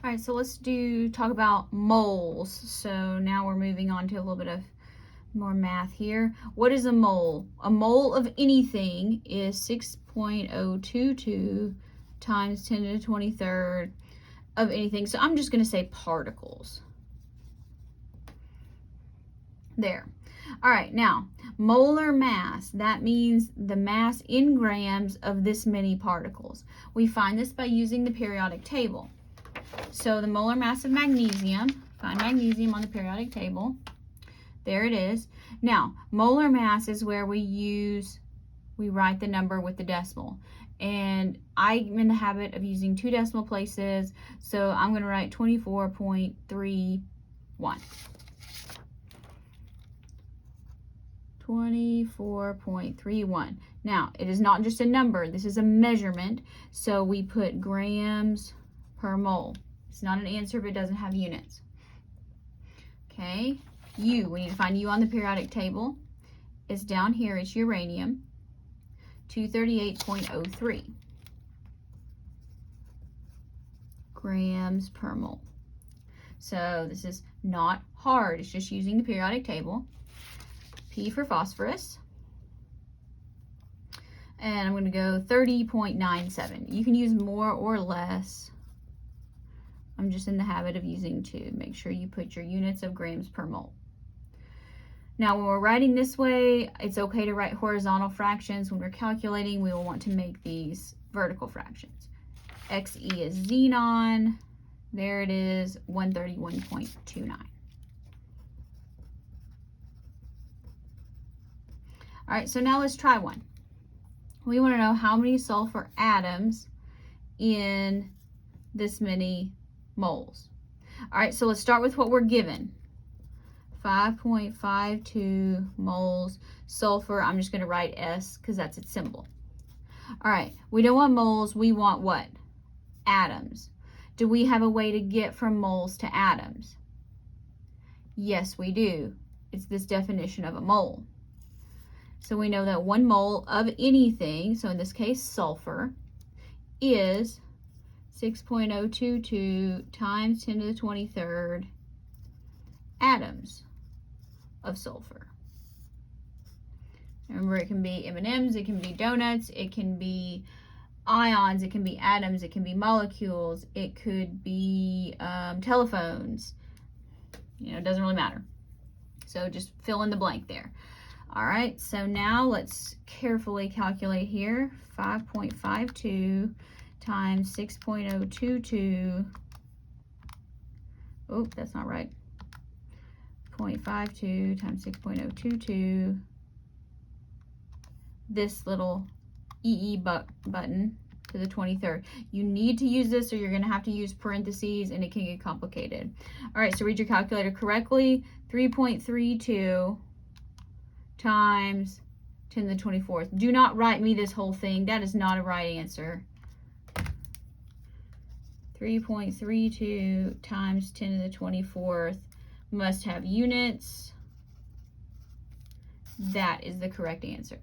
All right, so let's talk about moles. So now we're moving on to a little bit of more math here. What is a mole? A mole of anything is 6.022 times 10 to the 23rd of anything. So I'm just going to say particles. There. All right, now, molar mass, that means the mass in grams of this many particles. We find this by using the periodic table. So the molar mass of magnesium, find magnesium on the periodic table. There it is. Now, molar mass is where we write the number with the decimal. And I'm in the habit of using 2 decimal places, so I'm going to write 24.31. 24.31. Now, it is not just a number, this is a measurement, so we put grams per mole. It's not an answer if it doesn't have units. Okay, U, we need to find U on the periodic table. It's down here, it's uranium, 238.03 grams per mole. So this is not hard, it's just using the periodic table. P for phosphorus. And I'm going to go 30.97. You can use more or less. I'm just in the habit of using 2. Make sure you put your units of grams per mole. Now, when we're writing this way, it's okay to write horizontal fractions. When we're calculating, we will want to make these vertical fractions. Xe is xenon. There it is, 131.29. All right, so now let's try one. We want to know how many sulfur atoms in this many moles. All right, so let's start with what we're given. 5.52 moles sulfur. I'm just going to write S because that's its symbol. All right, we don't want moles. We want what? Atoms. Do we have a way to get from moles to atoms? Yes, we do. It's this definition of a mole. So we know that 1 mole of anything, so in this case sulfur, is 6.022 times 10 to the 23rd atoms of sulfur. Remember, it can be M&Ms, it can be donuts, it can be ions, it can be atoms, it can be molecules, it could be telephones. You know, it doesn't really matter. So just fill in the blank there. All right, so now let's carefully calculate here. 5.52 times 6.022. Oh, that's not right. 0.52 times 6.022. This little EE button to the 23rd. You need to use this or you're going to have to use parentheses and it can get complicated. All right, so read your calculator correctly. 3.32 times 10 to the 24th. Do not write me this whole thing. That is not a right answer. 3.32 times 10 to the 24th must have units. That is the correct answer.